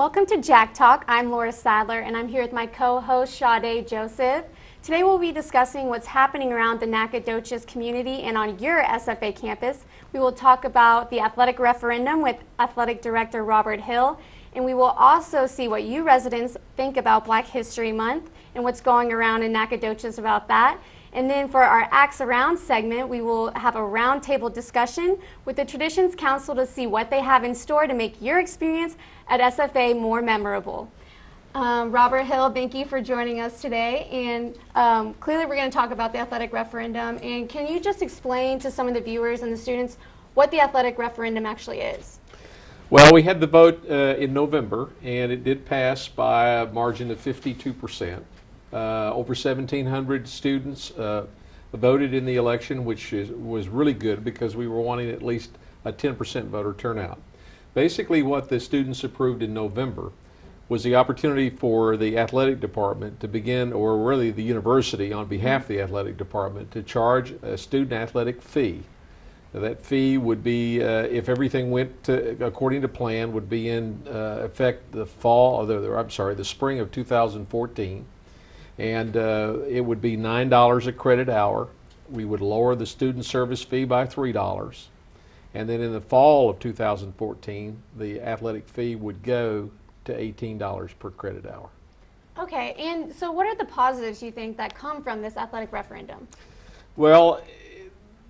Welcome to Jack Talk. I'm Laura Sadler, and I'm here with my co-host, Sade Joseph. Today we'll be discussing what's happening around the Nacogdoches community and on your SFA campus. We will talk about the athletic referendum with Athletic Director Robert Hill, and we will also see what you residents think about Black History Month and what's going around in Nacogdoches about that. And then for our Acts Around segment, we will have a roundtable discussion with the Traditions Council to see what they have in store to make your experience at SFA more memorable. Robert Hill, thank you for joining us today. And clearly we're going to talk about the athletic referendum. And can you just explain to some of the viewers and the students what the athletic referendum actually is? Well, we had the vote in November, and it did pass by a margin of 52%. Over 1,700 students voted in the election, which was really good because we were wanting at least a 10% voter turnout. Basically, what the students approved in November was the opportunity for the athletic department to begin, or really the university on behalf of the athletic department, to charge a student athletic fee. That fee would be, if everything went according to plan, would be in effect the spring of 2014. And it would be $9 a credit hour. We would lower the student service fee by $3. And then in the fall of 2014, the athletic fee would go to $18 per credit hour. Okay, and so what are the positives you think that come from this athletic referendum? Well,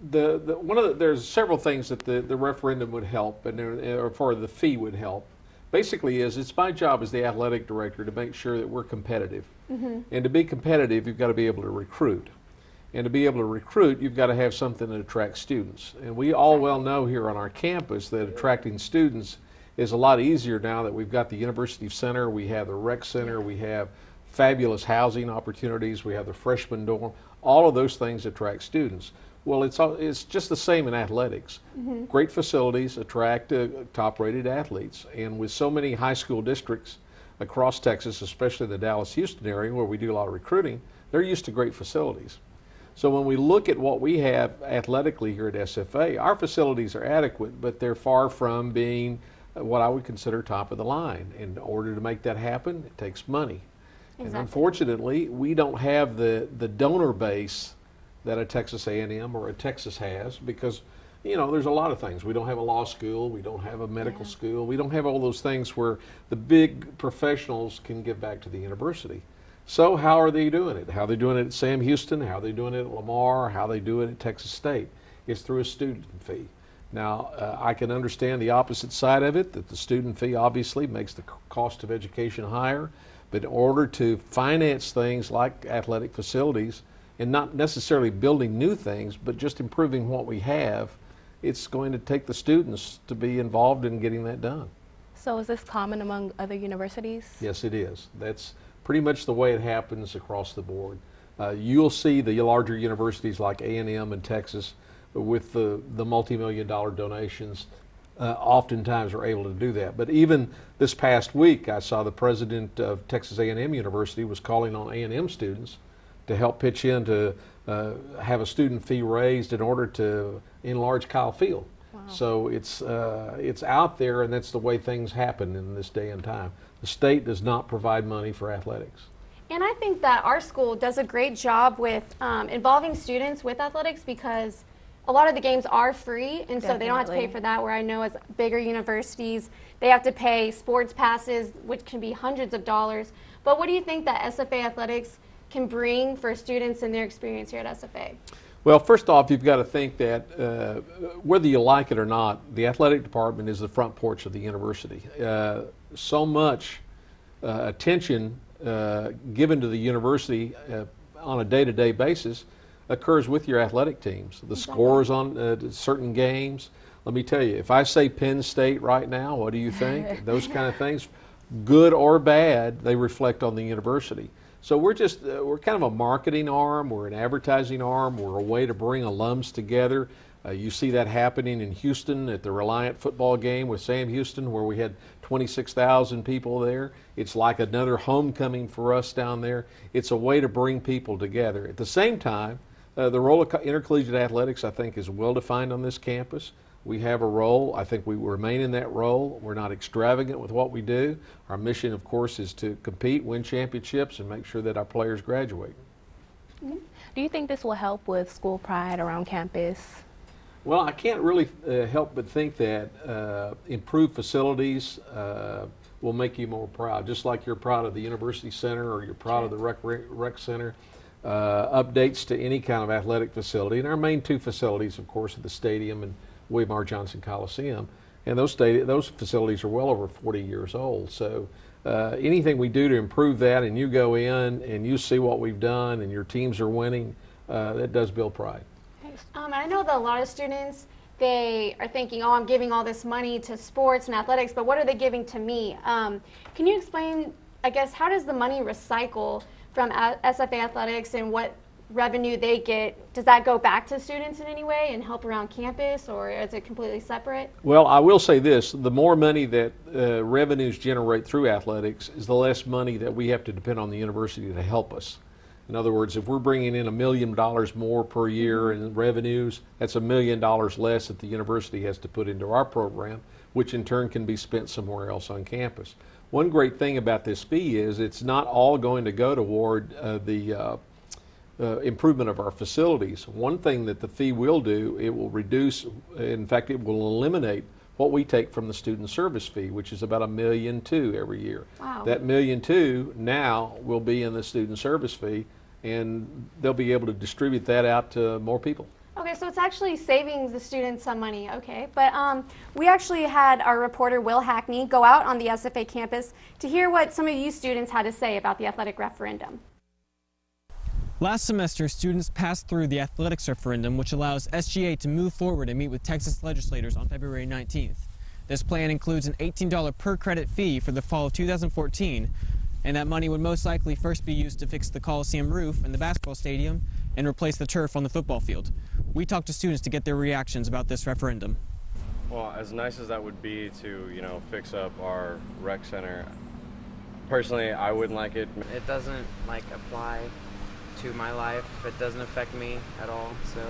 there's several things that the referendum would help, or for the fee would help. Basically, it's my job as the athletic director to make sure that we're competitive. Mm-hmm. And to be competitive, you've got to be able to recruit. And to be able to recruit, you've got to have something that attracts students. And we all well know here on our campus that attracting students is a lot easier now that we've got the University Center, we have the Rec Center, we have fabulous housing opportunities, we have the freshman dorm. All of those things attract students. Well, it's just the same in athletics. Mm-hmm. Great facilities attract top-rated athletes. And with so many high school districts across Texas, especially the Dallas-Houston area where we do a lot of recruiting, they're used to great facilities. So when we look at what we have athletically here at SFA, our facilities are adequate, but they're far from being what I would consider top of the line. In order to make that happen, it takes money. Exactly. And unfortunately, we don't have the donor base that a Texas A&M or a Texas has, because there's a lot of things. We don't have a law school, we don't have a medical school, we don't have all those things where the big professionals can give back to the university. So how are they doing it? How are they doing it at Sam Houston? How are they doing it at Lamar? How they do it at Texas State? It's through a student fee. Now, I can understand the opposite side of it, that the student fee obviously makes the cost of education higher, but in order to finance things like athletic facilities, and not necessarily building new things, but just improving what we have, it's going to take the students to be involved in getting that done. So is this common among other universities? Yes, it is. That's pretty much the way it happens across the board. You'll see the larger universities like A&M in Texas with the multi-million-dollar donations oftentimes are able to do that. But even this past week, I saw the president of Texas A&M University was calling on A&M students to help pitch in to have a student fee raised in order to enlarge Kyle Field. Wow. So it's out there, and that's the way things happen in this day and time. The state does not provide money for athletics. And I think that our school does a great job with involving students with athletics, because a lot of the games are free, and so they don't have to pay for that, where I know as bigger universities, they have to pay sports passes, which can be hundreds of dollars. But what do you think that SFA Athletics can bring for students and their experience here at SFA? Well, first off, you've got to think that whether you like it or not, the athletic department is the front porch of the university. So much attention given to the university on a day-to-day basis occurs with your athletic teams. The scores on certain games. Let me tell you, if I say Penn State right now, what do you think? Those kind of things, good or bad, they reflect on the university. So we're kind of a marketing arm, we're an advertising arm, we're a way to bring alums together. You see that happening in Houston at the Reliant football game with Sam Houston, where we had 26,000 people there. It's like another homecoming for us down there. It's a way to bring people together. At the same time, the role of intercollegiate athletics, I think, is well defined on this campus. We have a role. I think we remain in that role. We're not extravagant with what we do. Our mission, of course, is to compete, win championships, and make sure that our players graduate. Do you think this will help with school pride around campus? Well, I can't really help but think that improved facilities will make you more proud, just like you're proud of the University Center or you're proud of the rec center. Updates to any kind of athletic facility, and our main two facilities, of course, are the stadium and William R. Johnson Coliseum, and those facilities are well over 40 years old. So anything we do to improve that, and you go in and you see what we've done, and your teams are winning, that does build pride. I know that a lot of students, they are thinking, oh, I'm giving all this money to sports and athletics, but what are they giving to me? Can you explain, I guess, how does the money recycle from SFA Athletics and what revenue they get? Does that go back to students in any way and help around campus, or is it completely separate? Well, I will say this, the more money that revenues generate through athletics is the less money that we have to depend on the university to help us. In other words, if we're bringing in $1 million more per year in revenues, that's $1 million less that the university has to put into our program, which in turn can be spent somewhere else on campus. One great thing about this fee is it's not all going to go toward the improvement of our facilities. One thing that the fee will do, it will reduce, in fact, it will eliminate what we take from the student service fee, which is about $1.2 million every year. Wow. That $1.2 million now will be in the student service fee, and they'll be able to distribute that out to more people. Okay, so it's actually saving the students some money. Okay, but we actually had our reporter Will Hackney go out on the SFA campus to hear what some of you students had to say about the athletic referendum. Last semester, students passed through the athletics referendum, which allows SGA to move forward and meet with Texas legislators on February 19th. This plan includes an $18 per credit fee for the fall of 2014, and that money would most likely first be used to fix the Coliseum roof and the basketball stadium and replace the turf on the football field. We talked to students to get their reactions about this referendum. Well, as nice as that would be to, fix up our rec center, personally, I wouldn't like it. It doesn't, apply to my life. It doesn't affect me at all, so.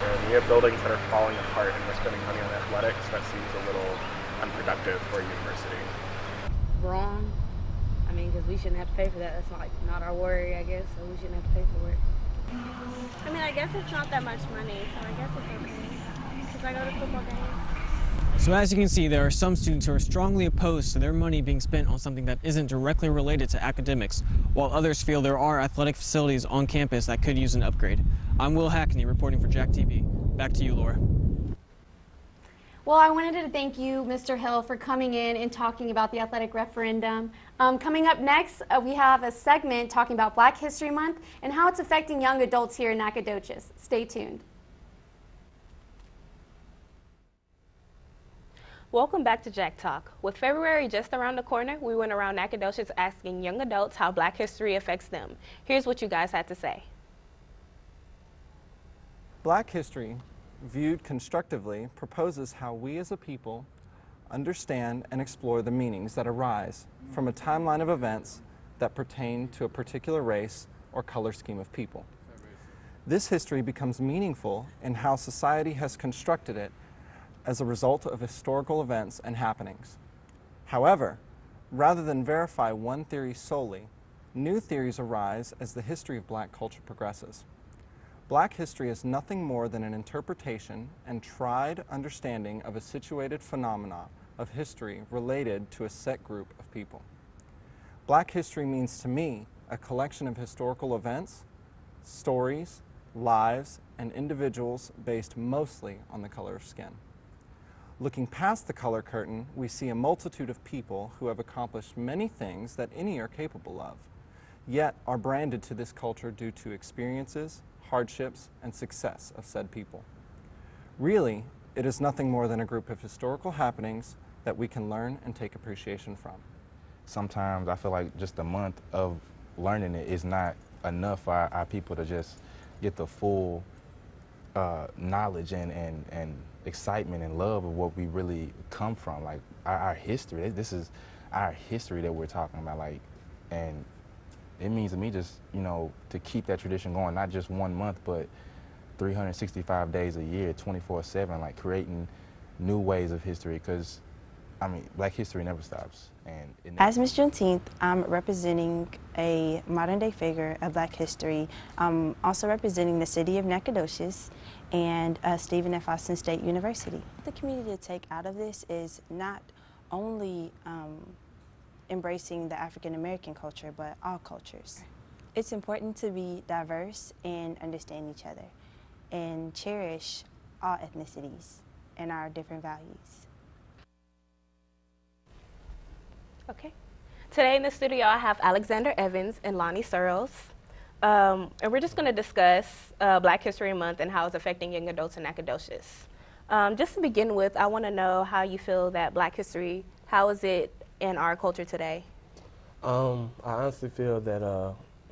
And you have buildings that are falling apart and we're spending money on athletics. That seems a little unproductive for a university. Wrong. I mean, because we shouldn't have to pay for that. That's not our worry, I guess, so we shouldn't have to pay for it. I mean, I guess it's not that much money, so I guess it's okay, because I go to football games. So as you can see, there are some students who are strongly opposed to their money being spent on something that isn't directly related to academics, while others feel there are athletic facilities on campus that could use an upgrade. I'm Will Hackney reporting for Jack TV. Back to you, Laura. Well, I wanted to thank you, Mr. Hill, for coming in and talking about the athletic referendum. Coming up next, we have a segment talking about Black History Month and how it's affecting young adults here in Nacogdoches. Stay tuned. Welcome back to Jack Talk. With February just around the corner, we went around Nacogdoches asking young adults how Black history affects them. Here's what you guys had to say. Black history, viewed constructively, proposes how we as a people understand and explore the meanings that arise from a timeline of events that pertain to a particular race or color scheme of people. This history becomes meaningful in how society has constructed it as a result of historical events and happenings. However, rather than verify one theory solely, new theories arise as the history of Black culture progresses. Black history is nothing more than an interpretation and tried understanding of a situated phenomena of history related to a set group of people. Black history means to me a collection of historical events, stories, lives, and individuals based mostly on the color of skin. Looking past the color curtain, we see a multitude of people who have accomplished many things that any are capable of, yet are branded to this culture due to experiences, hardships, and success of said people. Really, it is nothing more than a group of historical happenings that we can learn and take appreciation from. Sometimes I feel like just a month of learning it is not enough for our people to just get the full knowledge and excitement and love of what we really come from. Like our history, this is our history that we're talking about, and it means to me just, to keep that tradition going, not just 1 month, but 365 days a year, 24/7, creating new ways of history, because I mean, Black history never stops. And as Miss Juneteenth, I'm representing a modern day figure of Black history. I'm also representing the city of Nacogdoches and Stephen F. Austin State University. The community to take out of this is not only embracing the African American culture, but all cultures. It's important to be diverse and understand each other and cherish all ethnicities and our different values. Okay. Today in the studio, I have Alexander Evans and Lonnie Searles. And we're just going to discuss Black History Month and how it's affecting young adults in Nacogdoches. Just to begin with, I want to know how you feel that Black history, how is it in our culture today? I honestly feel that,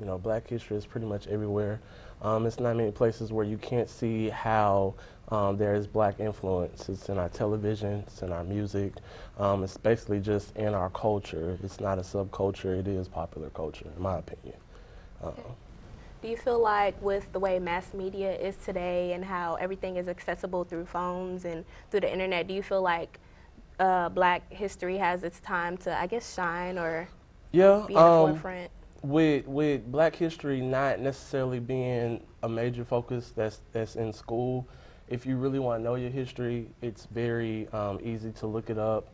you know, Black history is pretty much everywhere. It's not many places where you can't see how there is Black influence. It's in our television, it's in our music. It's basically just in our culture. It's not a subculture, it is popular culture, in my opinion. Okay. Do you feel like with the way mass media is today and how everything is accessible through phones and through the internet, do you feel like Black history has its time to, I guess, shine or be in the forefront? With Black history not necessarily being a major focus that's in school, if you really want to know your history, it's very easy to look it up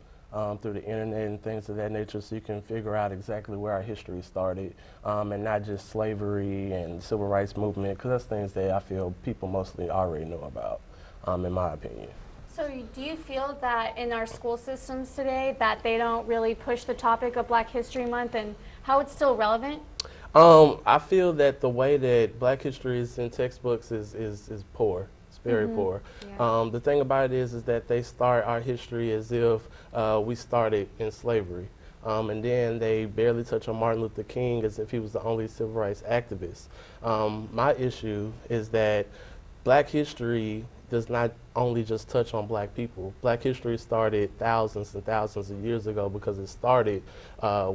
through the internet and things of that nature, so you can figure out exactly where our history started, and not just slavery and civil rights movement, because that's things that I feel people mostly already know about, in my opinion. So do you feel that in our school systems today that they don't really push the topic of Black History Month and how it's still relevant? I feel that the way that Black history is in textbooks is poor. It's very poor. Yeah. The thing about it is that they start our history as if we started in slavery. And then they barely touch on Martin Luther King as if he was the only civil rights activist. My issue is that Black history does not only just touch on Black people. Black history started thousands and thousands of years ago because it started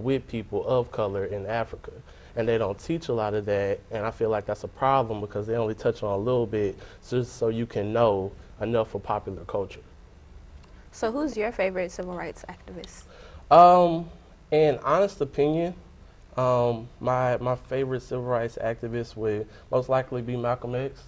with people of color in Africa. And they don't teach a lot of that, and I feel like that's a problem because they only touch on a little bit just so you can know enough for popular culture. So who's your favorite civil rights activist? In honest opinion, my favorite civil rights activist would most likely be Malcolm X.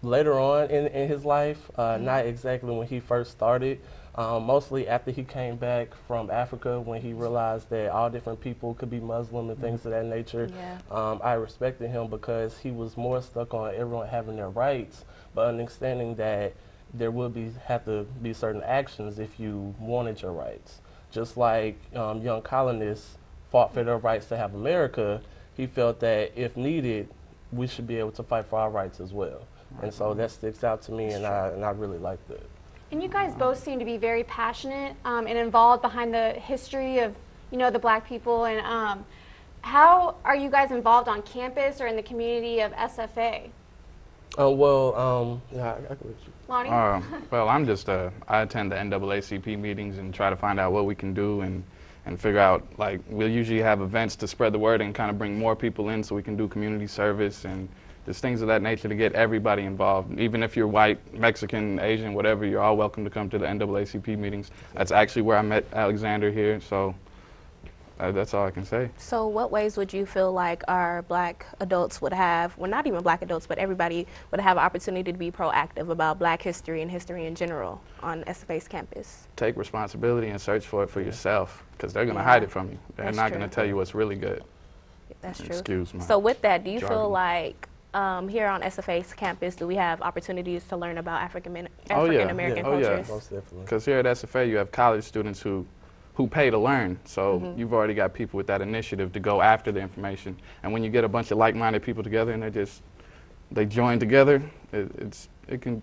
Later on in his life, not exactly when he first started, mostly after he came back from Africa when he realized that all different people could be Muslim and things of that nature. Yeah. I respected him because he was more stuck on everyone having their rights, but understanding that there would have to be certain actions if you wanted your rights. Just like young colonists fought for their rights to have America, he felt that if needed, we should be able to fight for our rights as well. And so that sticks out to me, and I really liked it. And you guys both seem to be very passionate and involved behind the history of, you know, the Black people. And how are you guys involved on campus or in the community of SFA? Yeah, I can let you. Lonnie? Well, I attend the NAACP meetings and try to find out what we can do and figure out, like, we'll usually have events to spread the word and kind of bring more people in so we can do community service and just things of that nature to get everybody involved. Even if you're white, Mexican, Asian, whatever, you're all welcome to come to the NAACP meetings. That's actually where I met Alexander here, so that's all I can say. So what ways would you feel like our Black adults would have, well, not even Black adults, but everybody would have an opportunity to be proactive about Black history and history in general on SFA's campus? Take responsibility and search for it for yourself, because they're going to hide it from you. They're not going to tell you what's really good. That's true. Excuse me. So with that, do you feel like here on SFA's campus, do we have opportunities to learn about African American cultures? Oh yeah, most definitely. Because here at SFA, you have college students who pay to learn. So you've already got people with that initiative to go after the information. And when you get a bunch of like-minded people together and they join together, it can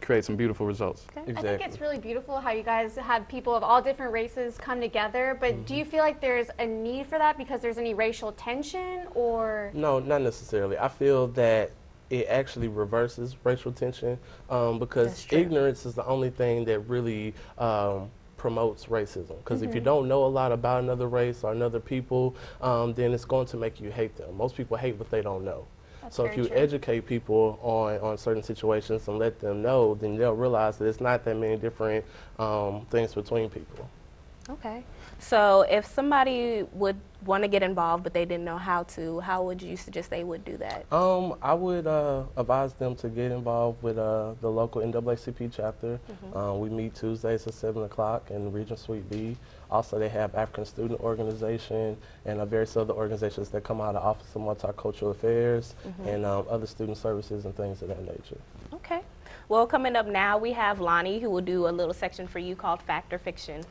create some beautiful results. Okay. Exactly. I think it's really beautiful how you guys have people of all different races come together, but do you feel like there's a need for that because there's any racial tension, or? No, not necessarily. I feel that it actually reverses racial tension because ignorance is the only thing that really promotes racism. Because if you don't know a lot about another race or another people, then it's going to make you hate them. Most people hate what they don't know. So if very you true. educate people on certain situations and let them know, then they'll realize that it's not that many different things between people. Okay. So if somebody would want to get involved but they didn't know how to, how would you suggest they would do that? I would advise them to get involved with the local NAACP chapter. We meet Tuesdays at 7 o'clock in Region Suite B. Also, they have African Student Organization and various other organizations that come out of Office of Multicultural Affairs and other student services and things of that nature. Okay. Well, coming up now, we have Lonnie, who will do a little section for you called Fact or Fiction.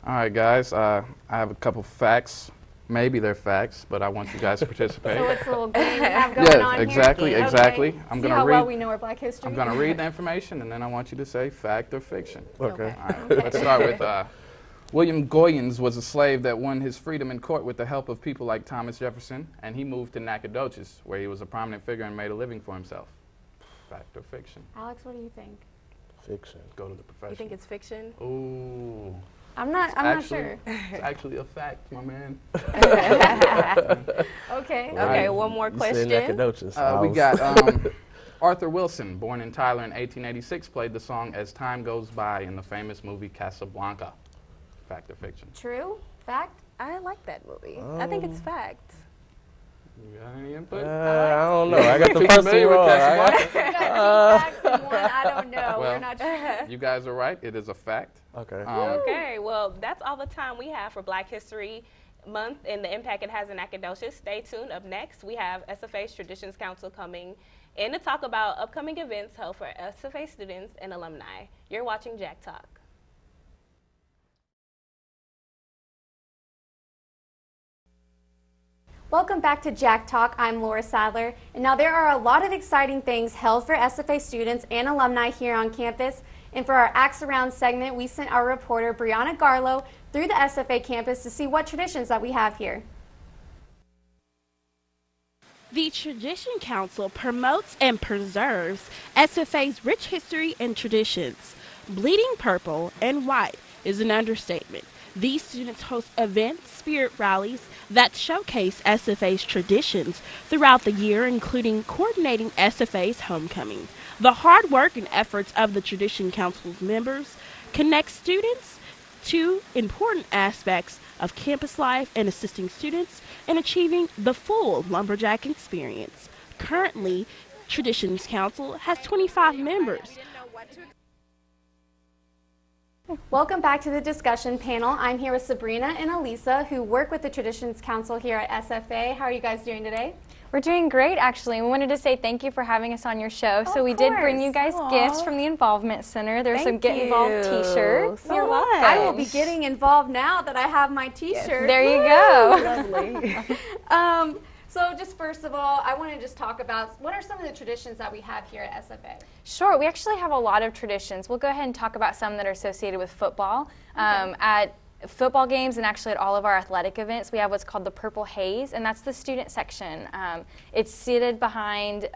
All right, guys. I have a couple facts. Maybe they're facts, but I want you guys to participate. So it's a little game we have going on exactly, here? exactly. Okay. I'm See gonna how read. well we know our Black history? I'm going to read the information, and then I want you to say fact or fiction. Okay. All right. Let's start with William Goyens was a slave that won his freedom in court with the help of people like Thomas Jefferson, and he moved to Nacogdoches, where he was a prominent figure and made a living for himself. Fact or fiction? Alex, what do you think? Fiction. Go to the profession. You think it's fiction? Ooh. I'm not sure. It's actually a fact, my man. Okay. Okay, one more question. We got Arthur Wilson, born in Tyler in 1886, played the song As Time Goes By in the famous movie Casablanca. Fact or fiction? True? Fact? I like that movie. I think it's fact. You got any input? I don't know. I got the first one wrong. I don't know. Well, We're not sure. You guys are right. It is a fact. Okay. Okay, well, that's all the time we have for Black History Month and the impact it has in Nacogdoches. Stay tuned. Up next, we have SFA's Traditions Council coming in to talk about upcoming events held for SFA students and alumni. You're watching Jack Talk. Welcome back to Jack Talk. I'm Laura Sadler. And now there are a lot of exciting things held for SFA students and alumni here on campus. And for our Acts Around segment, we sent our reporter Brianna Garlow through the SFA campus to see what traditions that we have here. The Tradition Council promotes and preserves SFA's rich history and traditions. Bleeding purple and white is an understatement. These students host events, spirit rallies that showcase SFA's traditions throughout the year, including coordinating SFA's homecoming. The hard work and efforts of the Tradition Council's members connect students to important aspects of campus life and assisting students in achieving the full lumberjack experience. Currently, Traditions Council has 25 members. Welcome back to the discussion panel. I'm here with Sabrina and Elisa, who work with the Traditions Council here at SFA. How are you guys doing today? We're doing great, actually. We wanted to say thank you for having us on your show. So we did bring you guys gifts from the Involvement Center. There's some Get Involved t-shirts. So I will be getting involved now that I have my t-shirt. There you go. Lovely. So just first of all, I want to just talk about what are some of the traditions that we have here at SFA? Sure, we actually have a lot of traditions. We'll go ahead and talk about some that are associated with football. At football games and actually at all of our athletic events, we have what's called the Purple Haze, and that's the student section. It's seated behind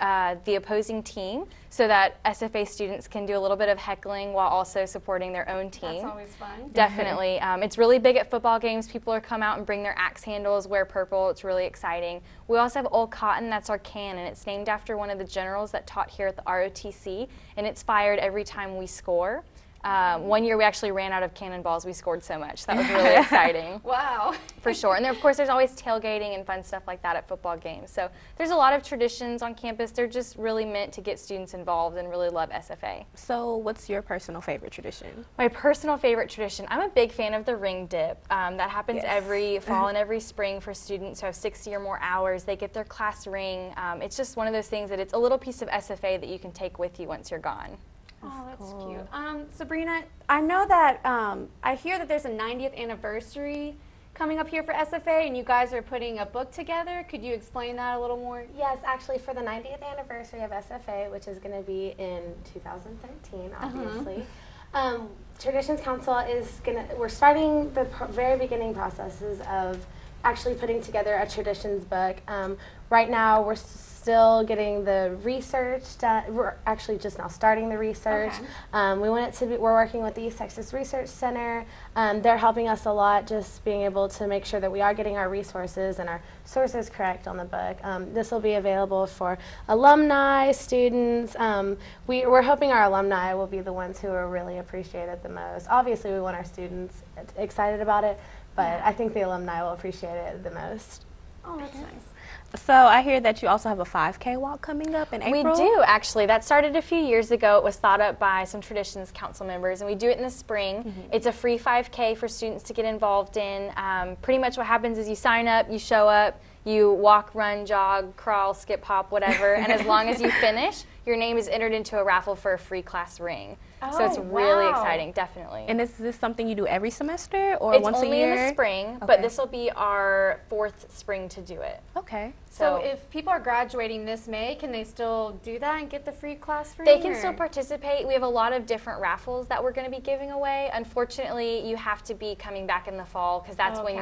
the opposing team so that SFA students can do a little bit of heckling while also supporting their own team. That's always fun. Definitely. It's really big at football games. People are come out and bring their axe handles, wear purple. It's really exciting. We also have Old Cotton. That's our cannon. It's named after one of the generals that taught here at the ROTC, and it's fired every time we score. One year we actually ran out of cannonballs. We scored so much. That was really exciting. Wow. For sure. And then, of course, there's always tailgating and fun stuff like that at football games. So there's a lot of traditions on campus. They're just really meant to get students involved and really love SFA. So what's your personal favorite tradition? My personal favorite tradition, I'm a big fan of the ring dip. That happens every fall and every spring for students who have 60 or more hours. They get their class ring. It's just one of those things that it's a little piece of SFA that you can take with you once you're gone. Oh, that's cute. Sabrina, I know that I hear that there's a 90th anniversary coming up here for SFA, and you guys are putting a book together. Could you explain that a little more? Yes, actually, for the 90th anniversary of SFA, which is going to be in 2013, obviously. Traditions Council is we're starting the very beginning processes of actually putting together a traditions book. Right now, we're still getting the research done. We're actually just now starting the research. We want it to be, we're working with the East Texas Research Center. They're helping us a lot, just being able to make sure that we are getting our resources and our sources correct on the book. This will be available for alumni, students. We're hoping our alumni will be the ones who will really appreciate it the most. Obviously, we want our students excited about it, but I think the alumni will appreciate it the most. Oh, that's nice. So I hear that you also have a 5K walk coming up in April? We do, actually. That started a few years ago. It was thought up by some Traditions Council members, and we do it in the spring. It's a free 5K for students to get involved in. Pretty much what happens is you sign up, you show up, you walk, run, jog, crawl, skip, hop, whatever, and as long as you finish, your name is entered into a raffle for a free class ring. So it's really exciting, definitely. And is this something you do every semester or once a year? It's only in the spring, but this will be our 4th spring to do it. Okay. So if people are graduating this May, can they still do that and get the free class ring? They can still participate. We have a lot of different raffles that we're going to be giving away. Unfortunately, you have to be coming back in the fall because that's when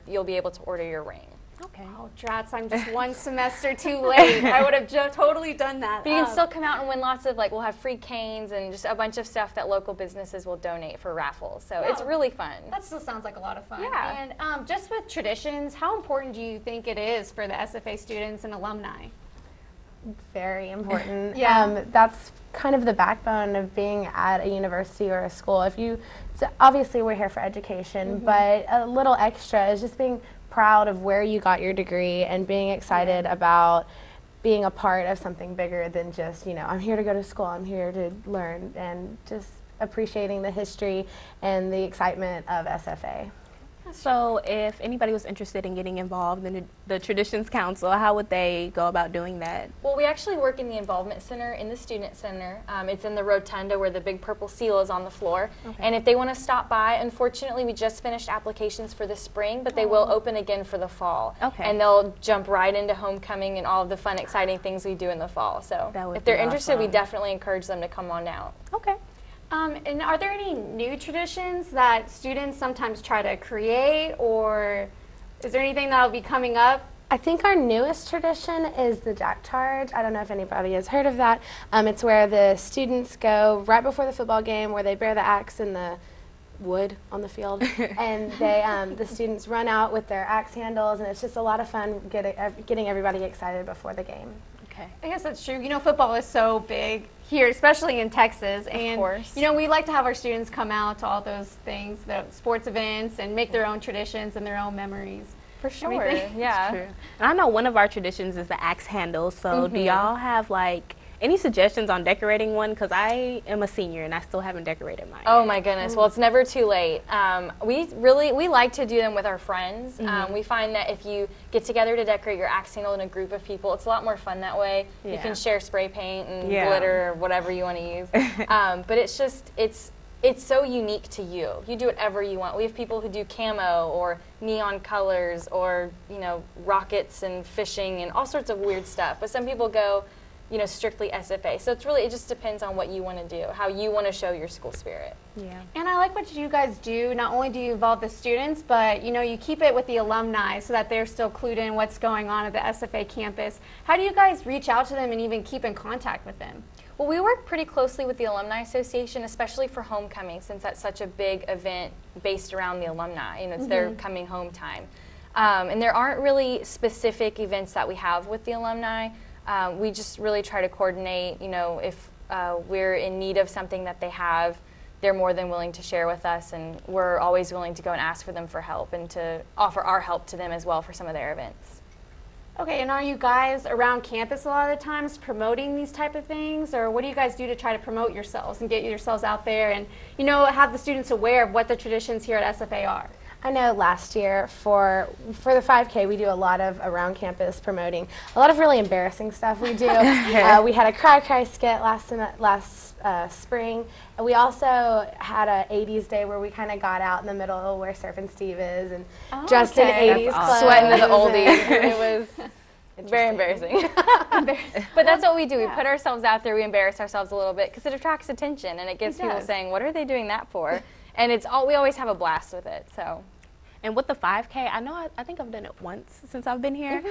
you'll be able to order your ring. Okay. Oh, drats, I'm just one semester too late. I would have totally done that. But you can still come out and win lots of, we'll have free canes and just a bunch of stuff that local businesses will donate for raffles. So it's really fun. That still sounds like a lot of fun. Yeah. And just with traditions, how important do you think it is for the SFA students and alumni? Very important. Yeah. That's kind of the backbone of being at a university or a school. So obviously we're here for education, but a little extra is just being proud of where you got your degree and being excited about being a part of something bigger than just, I'm here to go to school, I'm here to learn, and just appreciating the history and the excitement of SFA. So if anybody was interested in getting involved in the Traditions Council, how would they go about doing that? Well, we actually work in the Involvement Center, in the Student Center. It's in the rotunda where the big purple seal is on the floor. And if they want to stop by, unfortunately, we just finished applications for the spring, but they will open again for the fall. And they'll jump right into homecoming and all of the fun, exciting things we do in the fall. So if they're interested, we definitely encourage them to come on out. Okay. And are there any new traditions that students sometimes try to create, or is there anything that will be coming up? I think our newest tradition is the Jack Charge. I don't know if anybody has heard of that. It's where the students go right before the football game, where they bear the axe in the wood on the field, and they the students run out with their axe handles, and it's just a lot of fun getting everybody excited before the game. Okay. I guess that's true. Football is so big here, especially in Texas. And, we like to have our students come out to all those things, the sports events, and make their own traditions and their own memories. For sure, yeah. And I know one of our traditions is the axe handle. So do y'all have, any suggestions on decorating one? Because I am a senior and I still haven't decorated mine. Oh my goodness. Well, it's never too late. We like to do them with our friends. We find that if you get together to decorate your axe handle in a group of people, it's a lot more fun that way. You can share spray paint and glitter or whatever you want to use. But it's so unique to you. You do whatever you want. We have people who do camo or neon colors or, rockets and fishing and all sorts of weird stuff. But some people go, strictly SFA. So it just depends on what you want to do, how you want to show your school spirit. Yeah. And I like what you guys do. Not only do you involve the students, but you keep it with the alumni so that they're still clued in what's going on at the SFA campus. How do you guys reach out to them and even keep in contact with them? Well, we work pretty closely with the Alumni Association, especially for homecoming, since that's such a big event based around the alumni. It's their coming home time. And there aren't really specific events that we have with the alumni. We just really try to coordinate, if we're in need of something that they have, they're more than willing to share with us, and we're always willing to go and ask for them for help and to offer our help to them as well for some of their events. Okay, and are you guys around campus a lot of the times promoting these type of things, or what do you guys do to try to promote yourselves and get yourselves out there and, have the students aware of what the traditions here at SFA are? I know last year for the 5K we do a lot of around campus promoting, a lot of really embarrassing stuff we do. We had a cry skit last spring, and we also had a 80s day where we kind of got out in the middle where Surfing Steve is and dressed in 80s clothes. Sweating in the oldies. It was very embarrassing. But that's what we do. We put ourselves out there, we embarrass ourselves a little bit because it attracts attention and it gets people saying, what are they doing that for? And we always have a blast with it. So. And with the 5K, I know I think I've done it once since I've been here.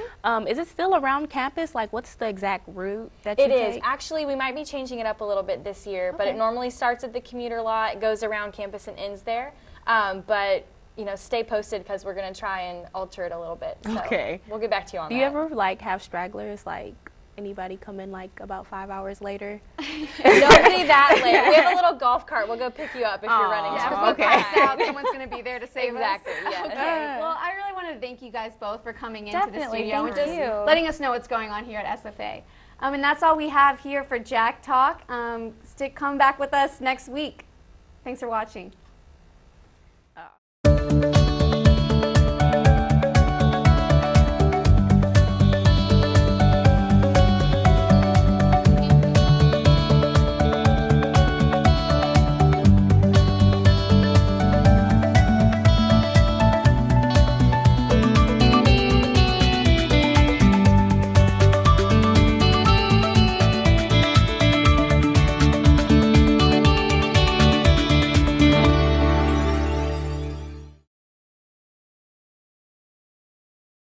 Is it still around campus? Like, what's the exact route that you take? It is. Actually, we might be changing it up a little bit this year, but it normally starts at the commuter lot, it goes around campus and ends there. But you know, stay posted because we're going to try and alter it a little bit. So we'll get back to you on that. Do you ever like have stragglers, like anybody come in like about 5 hours later? Nobody that late. We have a little golf cart. We'll go pick you up if you're running. Yeah, okay. Someone's going to be there to save exactly, us. Yes. Okay. Well, I really wanted to thank you guys both for coming into the Definitely, studio and thank just you. letting us know what's going on here at SFA. And that's all we have here for Jack Talk. Come back with us next week. Thanks for watching.